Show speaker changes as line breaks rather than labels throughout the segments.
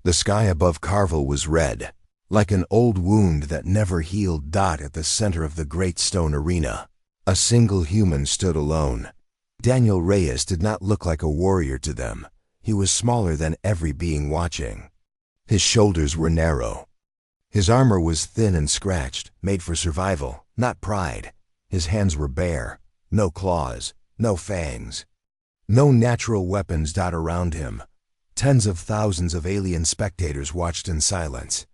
The sky above Carvel was red, like an old wound that never healed. At the center of the great stone arena, a single human stood alone. Daniel Reyes did not look like a warrior to them. He was smaller than every being watching. His shoulders were narrow. His armor was thin and scratched, made for survival, not pride. His hands were bare, no claws, no fangs. No natural weapons. Around him, tens of thousands of alien spectators watched in silence.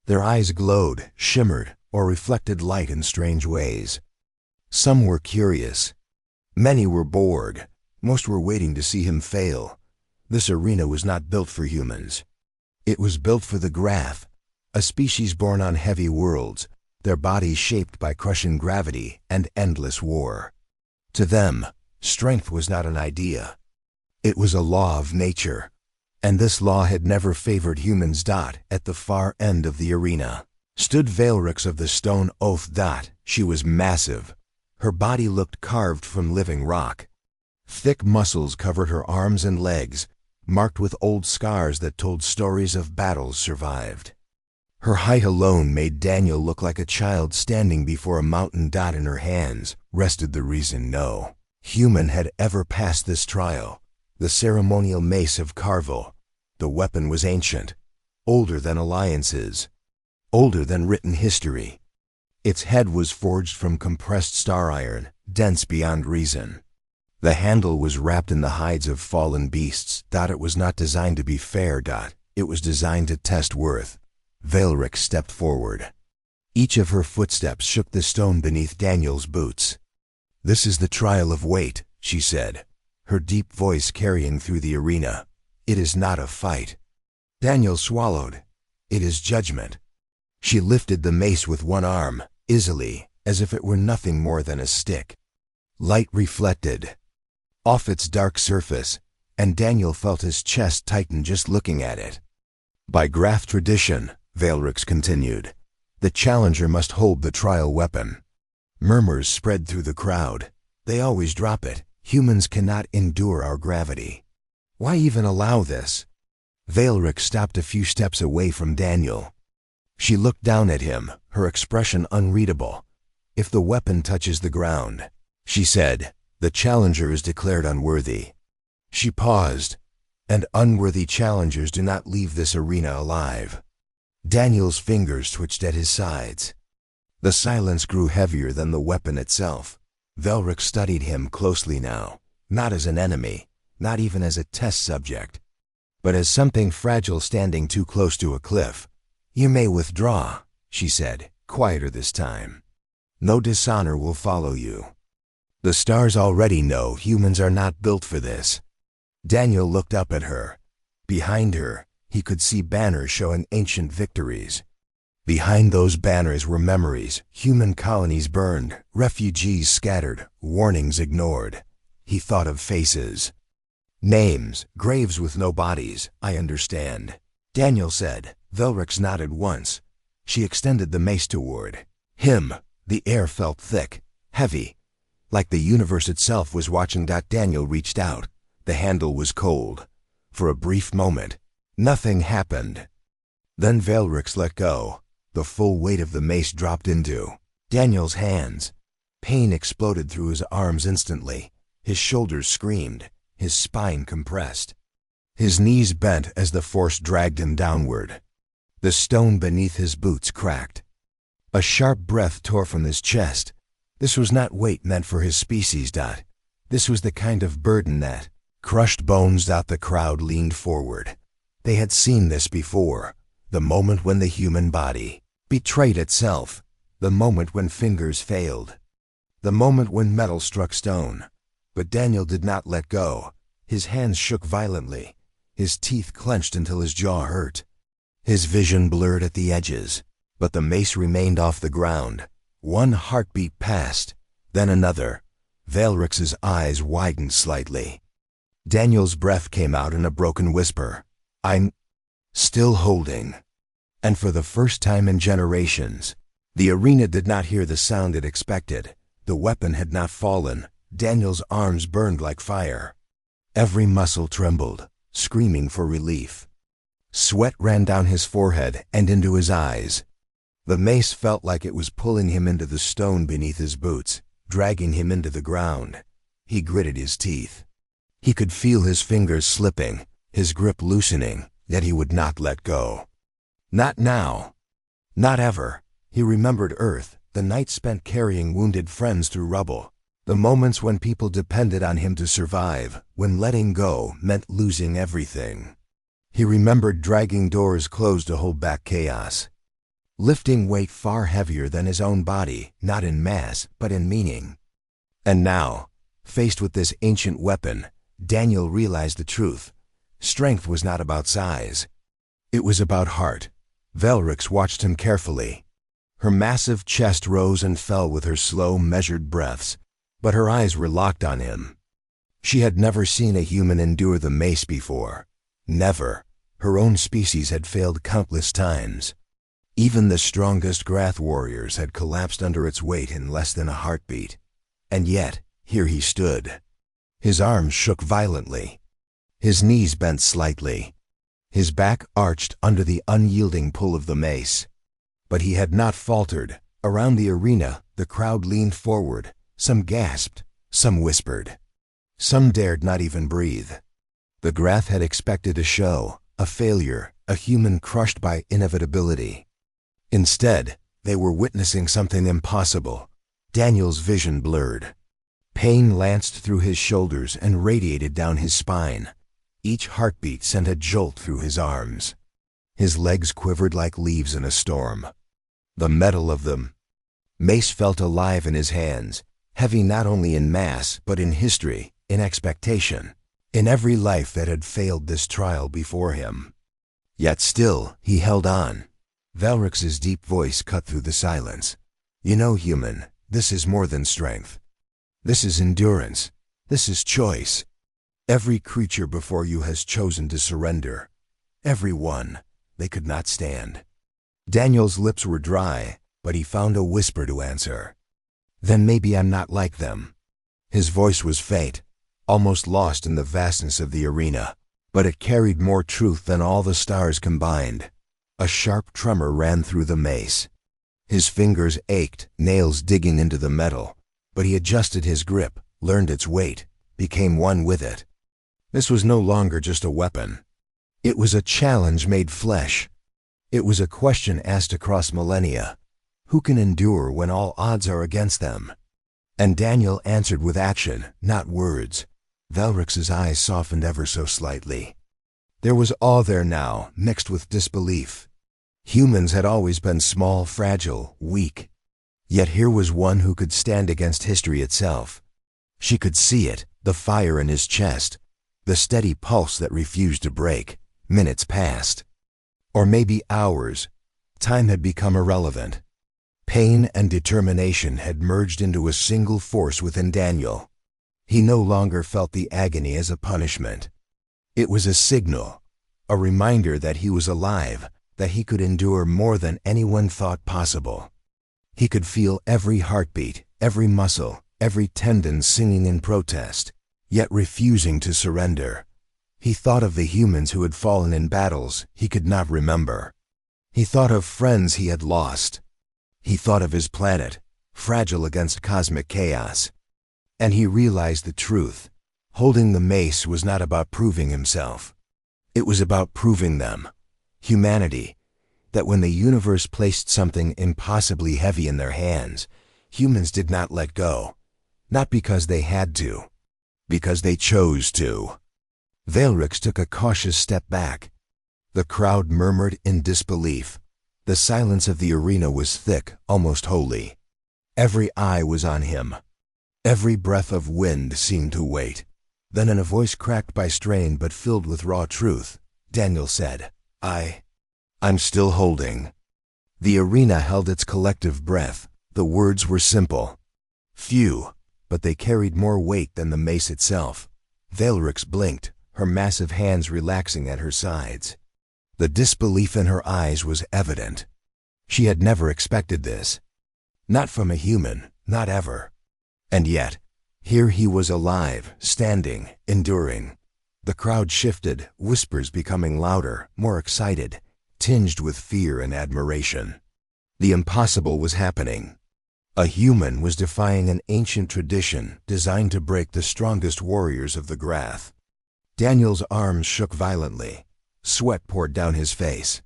Their eyes glowed, shimmered, or reflected light in strange ways. Some were curious. Many were bored. Most were waiting to see him fail. This arena was not built for humans. It was built for the Graph, a species born on heavy worlds, their bodies shaped by crushing gravity and endless war. To them, strength was not an idea. It was a law of nature. And this law had never favored humans. At the far end of the arena stood Veilrix of the Stone Oath. She was massive. Her body looked carved from living rock. Thick muscles covered her arms and legs, marked with old scars that told stories of battles survived. Her height alone made Daniel look like a child standing before a mountain. In her hands rested the reason no human had ever passed this trial, the ceremonial Mace of Carvel. The weapon was ancient, older than alliances, older than written history. Its head was forged from compressed star iron, dense beyond reason. The handle was wrapped in the hides of fallen beasts. It was not designed to be fair. It was designed to test worth. Veilrix stepped forward. Each of her footsteps shook the stone beneath Daniel's boots. "This is the trial of weight," she said, her deep voice carrying through the arena. "It is not a fight." Daniel swallowed. "It is judgment." She lifted the mace with one arm, easily, as if it were nothing more than a stick. Light reflected off its dark surface, and Daniel felt his chest tighten just looking at it. "By Graph tradition," Veilrix continued, "the challenger must hold the trial weapon." Murmurs spread through the crowd. "They always drop it. Humans cannot endure our gravity. Why even allow this?" Veilrix stopped a few steps away from Daniel. She looked down at him, her expression unreadable. "If the weapon touches the ground," she said, "the challenger is declared unworthy." She paused. "And unworthy challengers do not leave this arena alive." Daniel's fingers twitched at his sides. The silence grew heavier than the weapon itself. Veilrix studied him closely now, not as an enemy, not even as a test subject, but as something fragile standing too close to a cliff. "You may withdraw," she said, quieter this time. "No dishonor will follow you. The stars already know humans are not built for this." Daniel looked up at her. Behind her, he could see banners showing ancient victories. Behind those banners were memories, human colonies burned, refugees scattered, warnings ignored. He thought of faces. "Names, graves with no bodies, I understand," Daniel said. Veilrix nodded once. She extended the mace toward him. The air felt thick, heavy, like the universe itself was watching. Daniel reached out. The handle was cold. For a brief moment, nothing happened. Then Veilrix let go. The full weight of the mace dropped into Daniel's hands. Pain exploded through his arms instantly. His shoulders screamed, his spine compressed. His knees bent as the force dragged him downward. The stone beneath his boots cracked. A sharp breath tore from his chest. This was not weight meant for his species. This was the kind of burden that crushed bones. The crowd leaned forward. They had seen this before. The moment when the human body betrayed itself. The moment when fingers failed. The moment when metal struck stone. But Daniel did not let go. His hands shook violently. His teeth clenched until his jaw hurt. His vision blurred at the edges, but the mace remained off the ground. One heartbeat passed, then another. Veilrix's eyes widened slightly. Daniel's breath came out in a broken whisper. "I'm still holding." And for the first time in generations, the arena did not hear the sound it expected. The weapon had not fallen. Daniel's arms burned like fire. Every muscle trembled, screaming for relief. Sweat ran down his forehead and into his eyes. The mace felt like it was pulling him into the stone beneath his boots, dragging him into the ground. He gritted his teeth. He could feel his fingers slipping, his grip loosening, yet he would not let go. Not now. Not ever. He remembered Earth, the nights spent carrying wounded friends through rubble, the moments when people depended on him to survive, when letting go meant losing everything. He remembered dragging doors closed to hold back chaos, lifting weight far heavier than his own body, not in mass, but in meaning. And now, faced with this ancient weapon, Daniel realized the truth. Strength was not about size. It was about heart. Velrix watched him carefully. Her massive chest rose and fell with her slow, measured breaths, but her eyes were locked on him. She had never seen a human endure the mace before. Never. Her own species had failed countless times. Even the strongest Grath warriors had collapsed under its weight in less than a heartbeat. And yet, here he stood. His arms shook violently. His knees bent slightly. His back arched under the unyielding pull of the mace. But he had not faltered. Around the arena, the crowd leaned forward. Some gasped, some whispered. Some dared not even breathe. The Grath had expected a show, a failure, a human crushed by inevitability. Instead, they were witnessing something impossible. Daniel's vision blurred. Pain lanced through his shoulders and radiated down his spine. Each heartbeat sent a jolt through his arms. His legs quivered like leaves in a storm. The metal of them. Mace felt alive in his hands, heavy not only in mass, but in history, in expectation, in every life that had failed this trial before him. Yet still, he held on. Velrix's deep voice cut through the silence. You know, human, this is more than strength. This is endurance. This is choice. Every creature before you has chosen to surrender. Every one. They could not stand. Daniel's lips were dry, but he found a whisper to answer. Then maybe I'm not like them. His voice was faint, almost lost in the vastness of the arena, but it carried more truth than all the stars combined. A sharp tremor ran through the mace. His fingers ached, nails digging into the metal, but he adjusted his grip, learned its weight, became one with it. This was no longer just a weapon. It was a challenge made flesh. It was a question asked across millennia. Who can endure when all odds are against them? And Daniel answered with action, not words. Velrix's eyes softened ever so slightly. There was awe there now, mixed with disbelief. Humans had always been small, fragile, weak. Yet here was one who could stand against history itself. She could see it, the fire in his chest, the steady pulse that refused to break. Minutes passed. Or maybe hours. Time had become irrelevant. Pain and determination had merged into a single force within Daniel. He no longer felt the agony as a punishment. It was a signal, a reminder that he was alive, that he could endure more than anyone thought possible. He could feel every heartbeat, every muscle, every tendon singing in protest, yet refusing to surrender. He thought of the humans who had fallen in battles he could not remember. He thought of friends he had lost. He thought of his planet, fragile against cosmic chaos. And he realized the truth. Holding the mace was not about proving himself. It was about proving them, humanity, that when the universe placed something impossibly heavy in their hands, humans did not let go. Not because they had to, because they chose to. Velrix took a cautious step back. The crowd murmured in disbelief. The silence of the arena was thick, almost holy. Every eye was on him. Every breath of wind seemed to wait. Then in a voice cracked by strain but filled with raw truth, Daniel said, I'm still holding. The arena held its collective breath. The words were simple. Few, but they carried more weight than the mace itself. Velrix blinked, her massive hands relaxing at her sides. The disbelief in her eyes was evident. She had never expected this. Not from a human, not ever. And yet, here he was alive, standing, enduring. The crowd shifted, whispers becoming louder, more excited, tinged with fear and admiration. The impossible was happening. A human was defying an ancient tradition designed to break the strongest warriors of the Grath. Daniel's arms shook violently. Sweat poured down his face.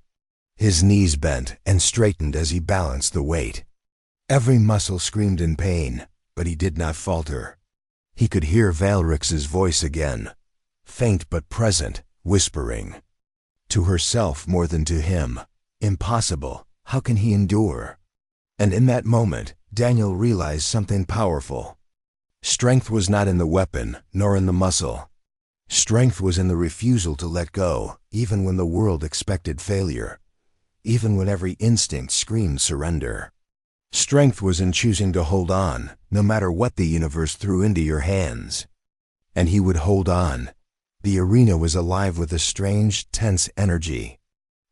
His knees bent and straightened as he balanced the weight. Every muscle screamed in pain, but he did not falter. He could hear Valrix's voice again, faint but present, whispering. To herself more than to him. Impossible. How can he endure? And in that moment, Daniel realized something powerful. Strength was not in the weapon, nor in the muscle. Strength was in the refusal to let go, even when the world expected failure, even when every instinct screamed surrender. Strength was in choosing to hold on, no matter what the universe threw into your hands. And he would hold on. The arena was alive with a strange, tense energy.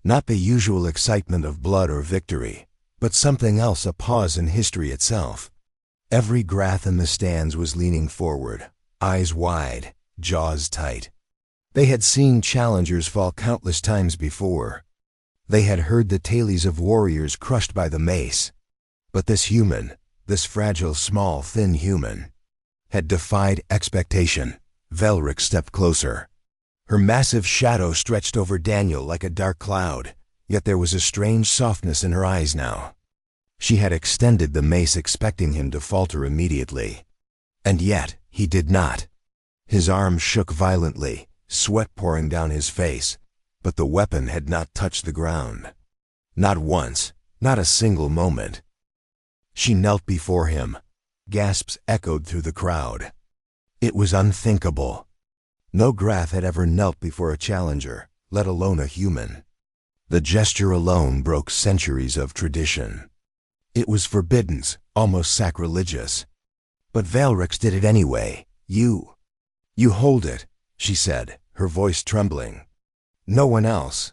Not the usual excitement of blood or victory, but something else, a pause in history itself. Every Grath in the stands was leaning forward, eyes wide, jaws tight. They had seen challengers fall countless times before. They had heard the tales of warriors crushed by the mace. But this human, this fragile, small, thin human, had defied expectation. Velrix stepped closer. Her massive shadow stretched over Daniel like a dark cloud, yet there was a strange softness in her eyes now. She had extended the mace expecting him to falter immediately. And yet, he did not. His arms shook violently, sweat pouring down his face, but the weapon had not touched the ground. Not once, not a single moment. She knelt before him. Gasps echoed through the crowd. It was unthinkable. No Grath had ever knelt before a challenger, let alone a human. The gesture alone broke centuries of tradition. It was forbidden, almost sacrilegious. But Valrix did it anyway. You hold it, she said, her voice trembling. No one else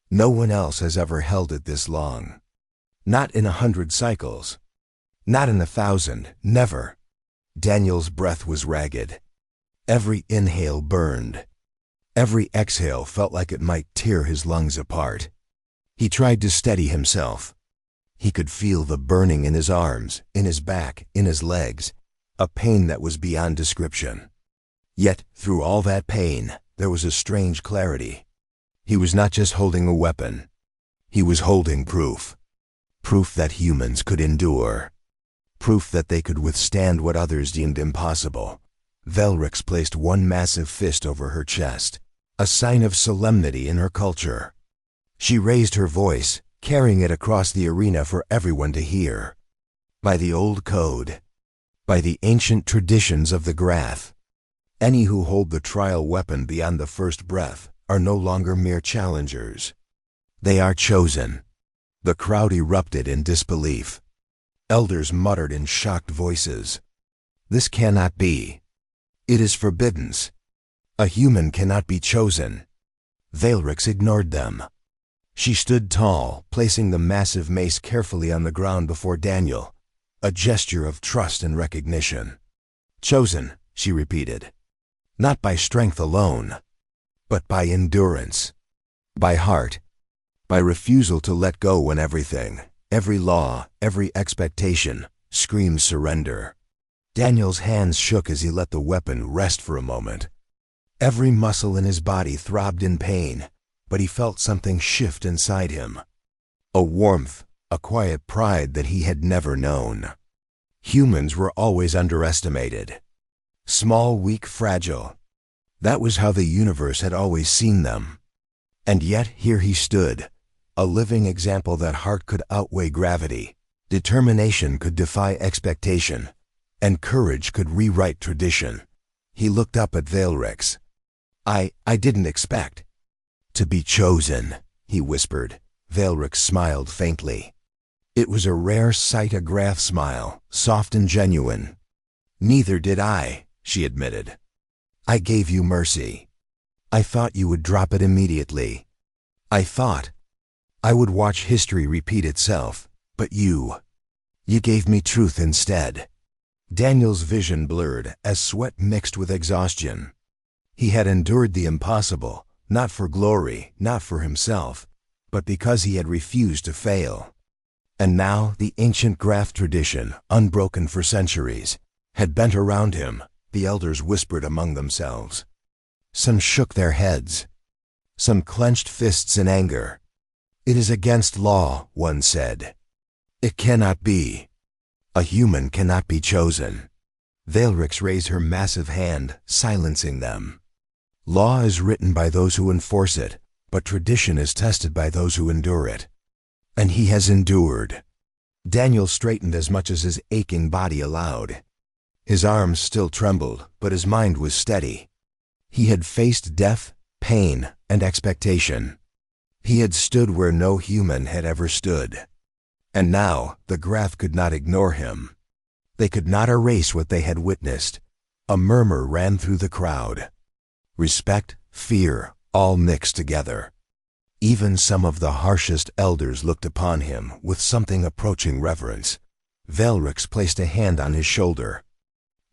has ever held it this long. Not in 100 cycles. Not in 1,000, never. Daniel's breath was ragged. Every inhale burned. Every exhale felt like it might tear his lungs apart. He tried to steady himself. He could feel the burning in his arms, in his back, in his legs, a pain that was beyond description. Yet, through all that pain, there was a strange clarity. He was not just holding a weapon. He was holding proof. Proof that humans could endure. Proof that they could withstand what others deemed impossible. Velrix placed one massive fist over her chest, a sign of solemnity in her culture. She raised her voice, carrying it across the arena for everyone to hear. By the old code, by the ancient traditions of the Grath, any who hold the trial weapon beyond the first breath are no longer mere challengers. They are chosen. The crowd erupted in disbelief. Elders muttered in shocked voices. This cannot be. It is forbidden. A human cannot be chosen. Valrix ignored them. She stood tall, placing the massive mace carefully on the ground before Daniel, a gesture of trust and recognition. Chosen, she repeated. Not by strength alone, but by endurance, by heart, by refusal to let go when everything, every law, every expectation, screams surrender. Daniel's hands shook as he let the weapon rest for a moment. Every muscle in his body throbbed in pain, but he felt something shift inside him. A warmth, a quiet pride that he had never known. Humans were always underestimated. Small, weak, fragile. That was how the universe had always seen them. And yet here he stood, a living example that heart could outweigh gravity, determination could defy expectation, and courage could rewrite tradition. He looked up at Valrix. I didn't expect to be chosen, he whispered. Valrix smiled faintly. It was a rare sight, a Grath smile, soft and genuine. Neither did I, she admitted. I gave you mercy. I thought you would drop it immediately. I thought I would watch history repeat itself, but you gave me truth instead. Daniel's vision blurred as sweat mixed with exhaustion. He had endured the impossible, not for glory, not for himself, but because he had refused to fail. And now the ancient graph tradition, unbroken for centuries, had bent around him. The elders whispered among themselves. Some shook their heads. Some clenched fists in anger. It is against law, one said. It cannot be. A human cannot be chosen. Veilrix raised her massive hand, silencing them. Law is written by those who enforce it, but tradition is tested by those who endure it. And he has endured. Daniel straightened as much as his aching body allowed. His arms still trembled, but his mind was steady. He had faced death, pain, and expectation. He had stood where no human had ever stood. And now, the graph could not ignore him. They could not erase what they had witnessed. A murmur ran through the crowd. Respect, fear, all mixed together. Even some of the harshest elders looked upon him with something approaching reverence. Veilrix placed a hand on his shoulder.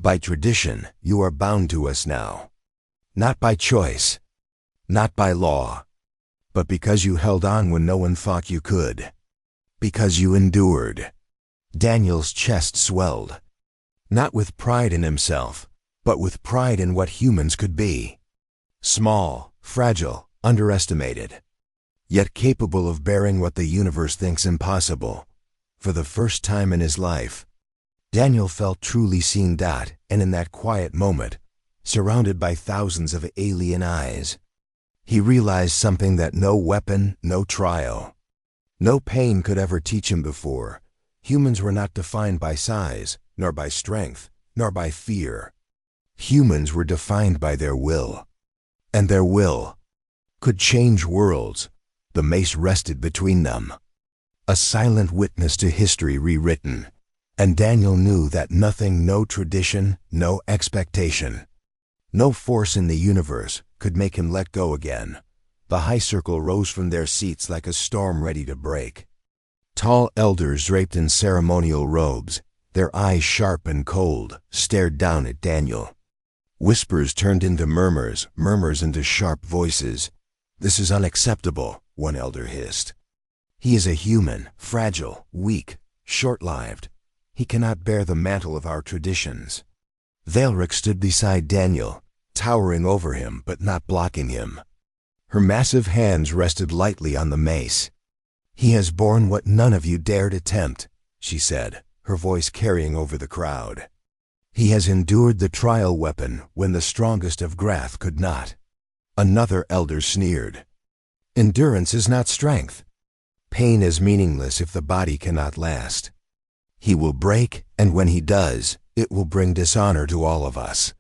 By tradition, you are bound to us now. Not by choice, not by law, but because you held on when no one thought you could. Because you endured. Daniel's chest swelled. Not with pride in himself, but with pride in what humans could be. Small, fragile, underestimated, yet capable of bearing what the universe thinks impossible. For the first time in his life, Daniel felt truly seen. And in that quiet moment, surrounded by thousands of alien eyes, he realized something that no weapon, no trial, no pain could ever teach him before. Humans were not defined by size, nor by strength, nor by fear. Humans were defined by their will. And their will could change worlds. The mace rested between them, a silent witness to history rewritten. And Daniel knew that nothing, no tradition, no expectation, no force in the universe could make him let go again. The high circle rose from their seats like a storm ready to break. Tall elders draped in ceremonial robes, their eyes sharp and cold, stared down at Daniel. Whispers turned into murmurs, murmurs into sharp voices. This is unacceptable, one elder hissed. He is a human, fragile, weak, short-lived. He cannot bear the mantle of our traditions. Veilrix stood beside Daniel, towering over him but not blocking him. Her massive hands rested lightly on the mace. He has borne what none of you dared attempt, she said, her voice carrying over the crowd. He has endured the trial weapon when the strongest of Grath could not. Another elder sneered. Endurance is not strength. Pain is meaningless if the body cannot last. He will break, and when he does, it will bring dishonor to all of us.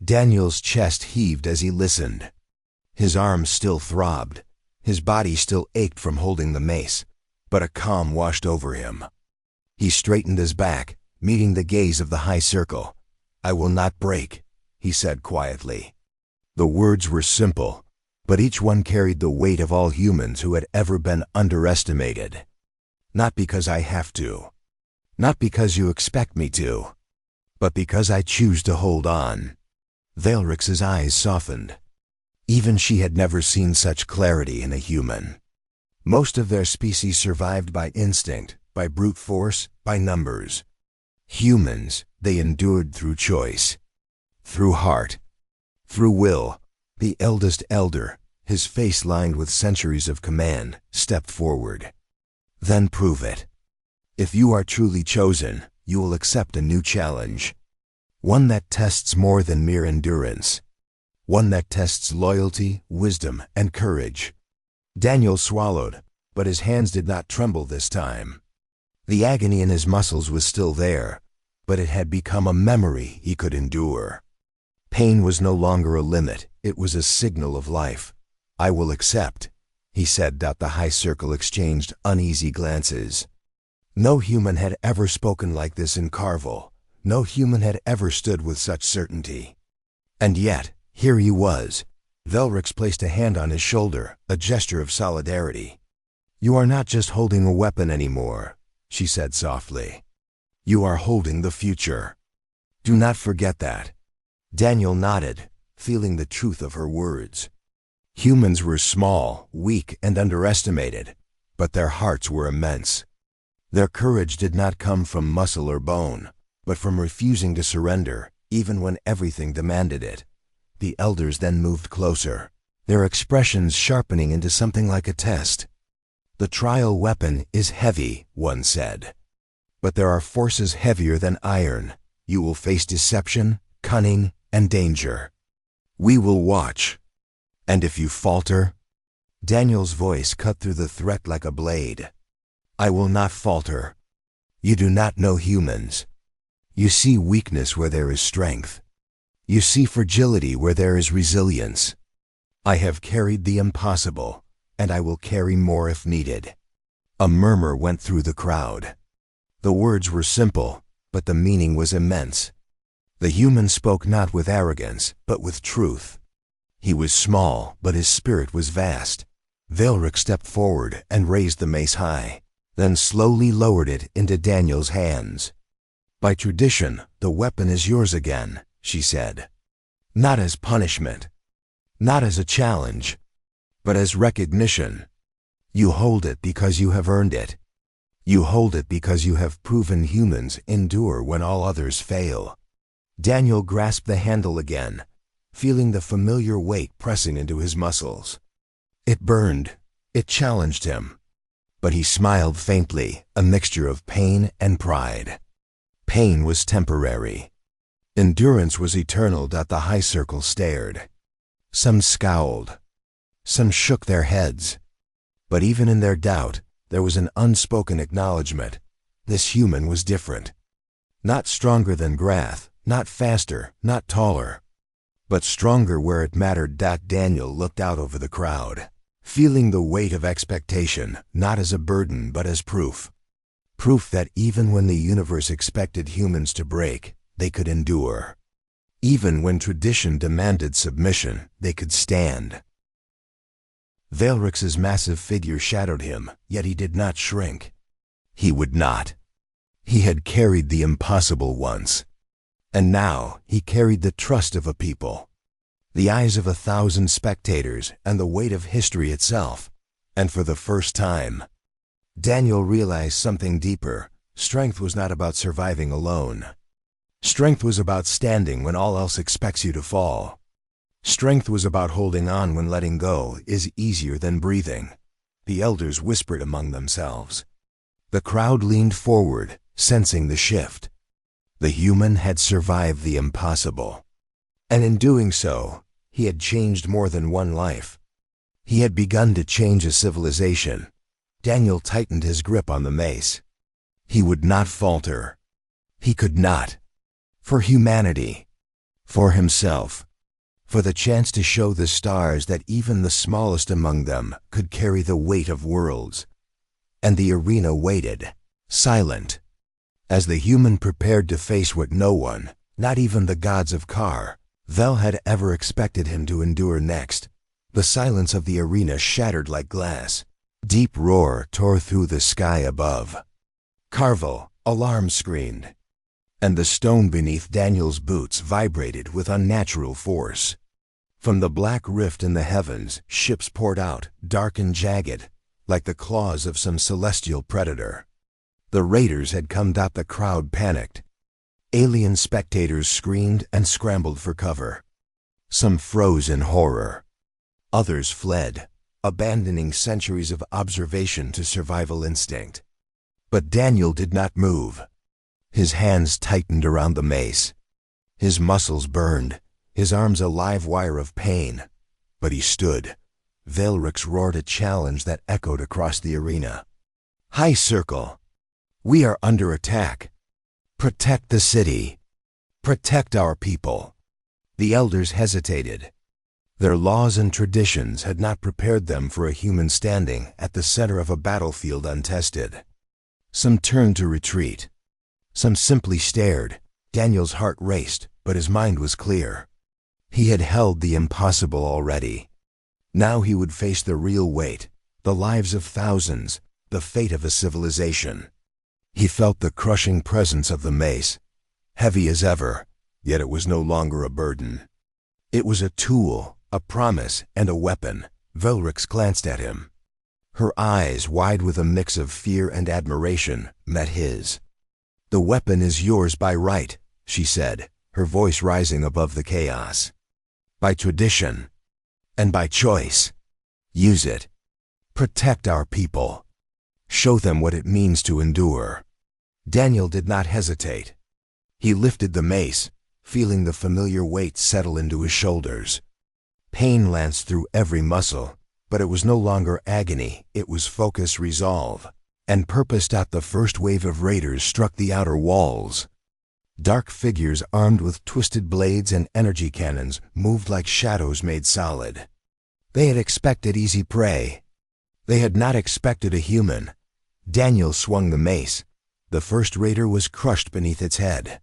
Daniel's chest heaved as he listened. His arms still throbbed. His body still ached from holding the mace, but a calm washed over him. He straightened his back, meeting the gaze of the high circle. I will not break, he said quietly. The words were simple, but each one carried the weight of all humans who had ever been underestimated. Not because I have to. Not because you expect me to, but because I choose to hold on. Veilrix's eyes softened. Even she had never seen such clarity in a human. Most of their species survived by instinct, by brute force, by numbers. Humans, they endured through choice, through heart, through will. The eldest elder, his face lined with centuries of command, stepped forward. Then prove it. If you are truly chosen, you will accept a new challenge. One that tests more than mere endurance. One that tests loyalty, wisdom, and courage. Daniel swallowed, but his hands did not tremble this time. The agony in his muscles was still there, but it had become a memory he could endure. Pain was no longer a limit, it was a signal of life. I will accept, he said. The high circle exchanged uneasy glances. No human had ever spoken like this in Carvel. No human had ever stood with such certainty. And yet, here he was. Veilrix placed a hand on his shoulder, a gesture of solidarity. You are not just holding a weapon anymore, she said softly. You are holding the future. Do not forget that. Daniel nodded, feeling the truth of her words. Humans were small, weak, and underestimated, but their hearts were immense. Their courage did not come from muscle or bone, but from refusing to surrender, even when everything demanded it. The elders then moved closer, their expressions sharpening into something like a test. "The trial weapon is heavy," one said. "But there are forces heavier than iron. You will face deception, cunning, and danger. We will watch. And if you falter—" Daniel's voice cut through the threat like a blade. "I will not falter. You do not know humans. You see weakness where there is strength. You see fragility where there is resilience. I have carried the impossible, and I will carry more if needed." A murmur went through the crowd. The words were simple, but the meaning was immense. The human spoke not with arrogance, but with truth. He was small, but his spirit was vast. Velric stepped forward and raised the mace high, then slowly lowered it into Daniel's hands. "By tradition, the weapon is yours again," she said. "Not as punishment, not as a challenge, but as recognition. You hold it because you have earned it. You hold it because you have proven humans endure when all others fail." Daniel grasped the handle again, feeling the familiar weight pressing into his muscles. It burned, it challenged him, but he smiled faintly, a mixture of pain and pride. Pain was temporary. Endurance was eternal. The high circle stared. Some scowled. Some shook their heads. But even in their doubt, there was an unspoken acknowledgement. This human was different. Not stronger than Grath, not faster, not taller, but stronger where it mattered. Daniel looked out over the crowd, feeling the weight of expectation, not as a burden but as proof. Proof that even when the universe expected humans to break, they could endure. Even when tradition demanded submission, they could stand. Velric's massive figure shadowed him, yet he did not shrink. He would not. He had carried the impossible once, and now he carried the trust of a people, the eyes of 1,000 spectators, and the weight of history itself. And for the first time, Daniel realized something deeper. Strength was not about surviving alone. Strength was about standing when all else expects you to fall. Strength was about holding on when letting go is easier than breathing. The elders whispered among themselves. The crowd leaned forward, sensing the shift. The human had survived the impossible. And in doing so, he had changed more than one life. He had begun to change a civilization. Daniel tightened his grip on the mace. He would not falter. He could not. For humanity. For himself. For the chance to show the stars that even the smallest among them could carry the weight of worlds. And the arena waited, silent, as the human prepared to face what no one, not even the gods of Kar, Vel had ever expected him to endure next. The silence of the arena shattered like glass. Deep roar tore through the sky above. Carvel, alarm screamed, and the stone beneath Daniel's boots vibrated with unnatural force. From the black rift in the heavens, ships poured out, dark and jagged, like the claws of some celestial predator. The raiders had come. The crowd panicked. Alien spectators screamed and scrambled for cover. Some froze in horror. Others fled, abandoning centuries of observation to survival instinct. But Daniel did not move. His hands tightened around the mace. His muscles burned, his arms a live wire of pain. But he stood. Velrix roared a challenge that echoed across the arena. "High Circle! We are under attack. Protect the city. Protect our people." The elders hesitated. Their laws and traditions had not prepared them for a human standing at the center of a battlefield untested. Some turned to retreat. Some simply stared. Daniel's heart raced, but his mind was clear. He had held the impossible already. Now he would face the real weight, the lives of thousands, the fate of a civilization. He felt the crushing presence of the mace, heavy as ever, yet it was no longer a burden. It was a tool, a promise, and a weapon. Velrix glanced at him. Her eyes, wide with a mix of fear and admiration, met his. "The weapon is yours by right," she said, her voice rising above the chaos. "By tradition. And by choice. Use it. Protect our people. Show them what it means to endure." Daniel did not hesitate. He lifted the mace, feeling the familiar weight settle into his shoulders. Pain lanced through every muscle, but it was no longer agony, it was focused resolve, and purpose. The first wave of raiders struck the outer walls. Dark figures armed with twisted blades and energy cannons moved like shadows made solid. They had expected easy prey. They had not expected a human. Daniel swung the mace. The first raider was crushed beneath its head.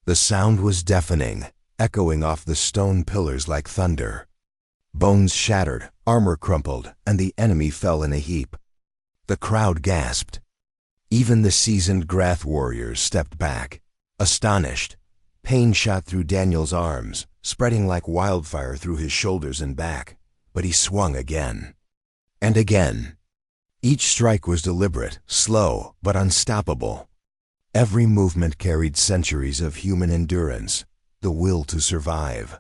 The sound was deafening, echoing off the stone pillars like thunder. Bones shattered, armor crumpled, and the enemy fell in a heap. The crowd gasped. Even the seasoned Grath warriors stepped back, astonished. Pain shot through Daniel's arms, spreading like wildfire through his shoulders and back, but he swung again. And again. Each strike was deliberate, slow, but unstoppable. Every movement carried centuries of human endurance, the will to survive,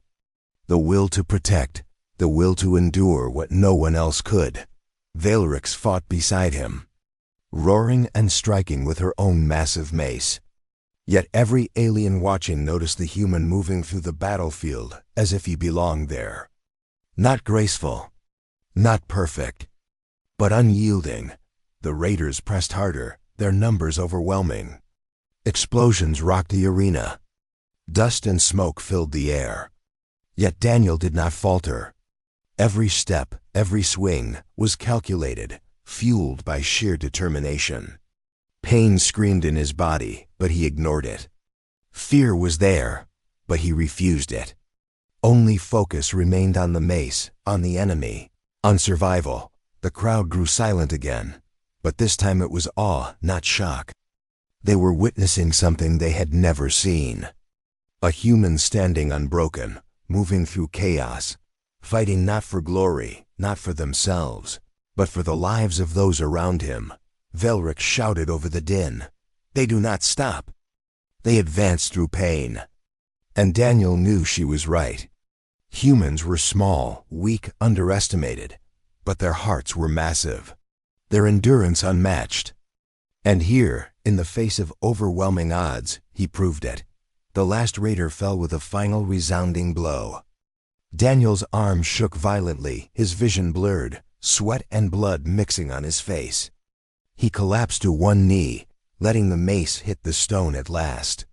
the will to protect, the will to endure what no one else could. Velrix fought beside him, roaring and striking with her own massive mace. Yet every alien watching noticed the human moving through the battlefield as if he belonged there. Not graceful, not perfect, but unyielding. The raiders pressed harder, their numbers overwhelming. Explosions rocked the arena. Dust and smoke filled the air. Yet Daniel did not falter. Every step, every swing was calculated, fueled by sheer determination. Pain screamed in his body, but he ignored it. Fear was there, but he refused it. Only focus remained on the mace, on the enemy, on survival. The crowd grew silent again, but this time it was awe, not shock. They were witnessing something they had never seen. A human standing unbroken, moving through chaos, fighting not for glory, not for themselves, but for the lives of those around him. Velrix shouted over the din. "They do not stop. They advance through pain." And Daniel knew she was right. Humans were small, weak, underestimated, but their hearts were massive, their endurance unmatched. And here, in the face of overwhelming odds, he proved it. The last raider fell with a final resounding blow. Daniel's arm shook violently, his vision blurred, sweat and blood mixing on his face. He collapsed to one knee, letting the mace hit the stone at last.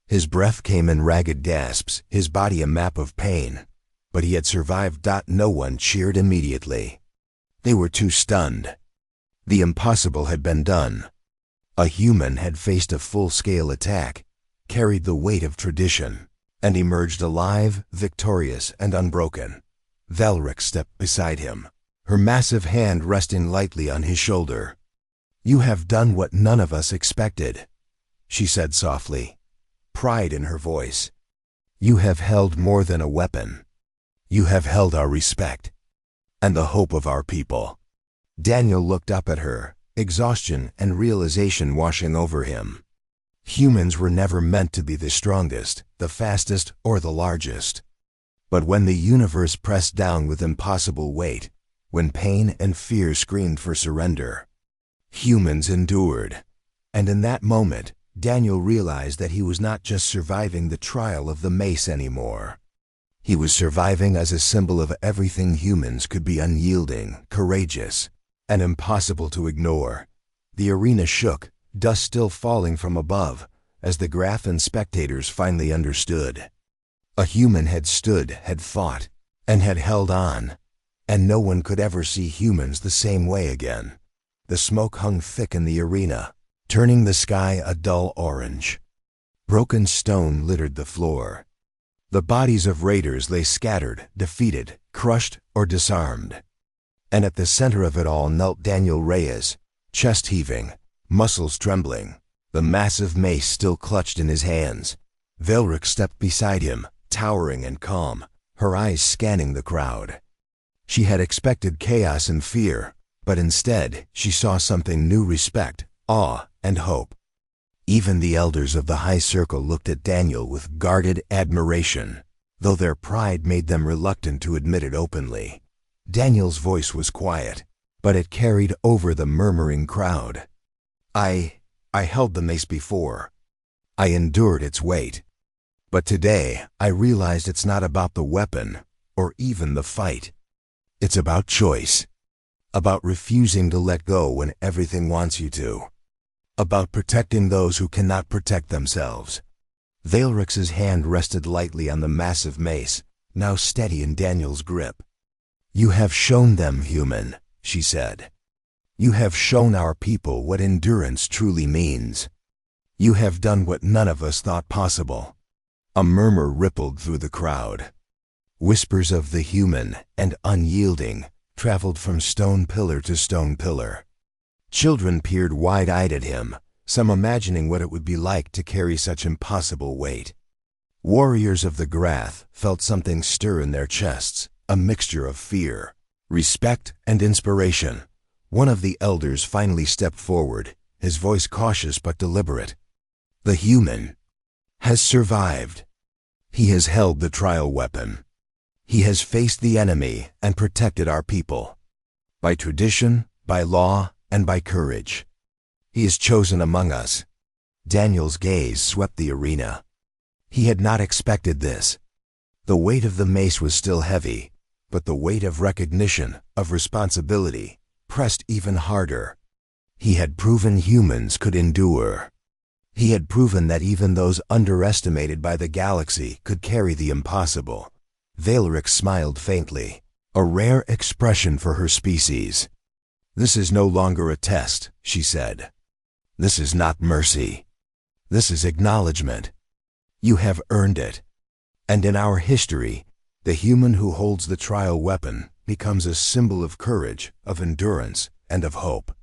His breath came in ragged gasps, his body a map of pain. But he had survived. No one cheered immediately. They were too stunned. The impossible had been done. A human had faced a full-scale attack, carried the weight of tradition, and emerged alive, victorious, and unbroken. Velrix stepped beside him, her massive hand resting lightly on his shoulder. "You have done what none of us expected," she said softly, pride in her voice. "You have held more than a weapon. You have held our respect, and the hope of our people." Daniel looked up at her, exhaustion and realization washing over him. Humans were never meant to be the strongest, the fastest, or the largest. But when the universe pressed down with impossible weight, when pain and fear screamed for surrender, humans endured. And in that moment, Daniel realized that he was not just surviving the trial of the mace anymore. He was surviving as a symbol of everything humans could be: unyielding, courageous, and impossible to ignore. The arena shook, dust still falling from above, as the Graph and spectators finally understood. A human had stood, had fought, and had held on, and no one could ever see humans the same way again. The smoke hung thick in the arena, turning the sky a dull orange. Broken stone littered the floor. The bodies of raiders lay scattered, defeated, crushed, or disarmed. And at the center of it all knelt Daniel Reyes, chest heaving, muscles trembling, the massive mace still clutched in his hands. Velrix stepped beside him, towering and calm, her eyes scanning the crowd. She had expected chaos and fear, but instead she saw something new: respect, awe, and hope. Even the elders of the high circle looked at Daniel with guarded admiration, though their pride made them reluctant to admit it openly. Daniel's voice was quiet, but it carried over the murmuring crowd. I held the mace before. I endured its weight. But today I realized it's not about the weapon or even the fight. It's about choice. About refusing to let go when everything wants you to. About protecting those who cannot protect themselves. Valrix's hand rested lightly on the massive mace, now steady in Daniel's grip. "You have shown them, human," she said. "You have shown our people what endurance truly means. You have done what none of us thought possible." A murmur rippled through the crowd. Whispers of the human and unyielding traveled from stone pillar to stone pillar. Children peered wide-eyed at him, some imagining what it would be like to carry such impossible weight. Warriors of the Grath felt something stir in their chests, a mixture of fear, respect, and inspiration. One of the elders finally stepped forward, his voice cautious but deliberate. "The human has survived. He has held the trial weapon. He has faced the enemy and protected our people. By tradition, by law, and by courage. He is chosen among us." Daniel's gaze swept the arena. He had not expected this. The weight of the mace was still heavy, but the weight of recognition, of responsibility, pressed even harder. He had proven humans could endure. He had proven that even those underestimated by the galaxy could carry the impossible. Valrix smiled faintly, a rare expression for her species. "This is no longer a test," she said. "This is not mercy. This is acknowledgement. You have earned it. And in our history, the human who holds the trial weapon becomes a symbol of courage, of endurance, and of hope."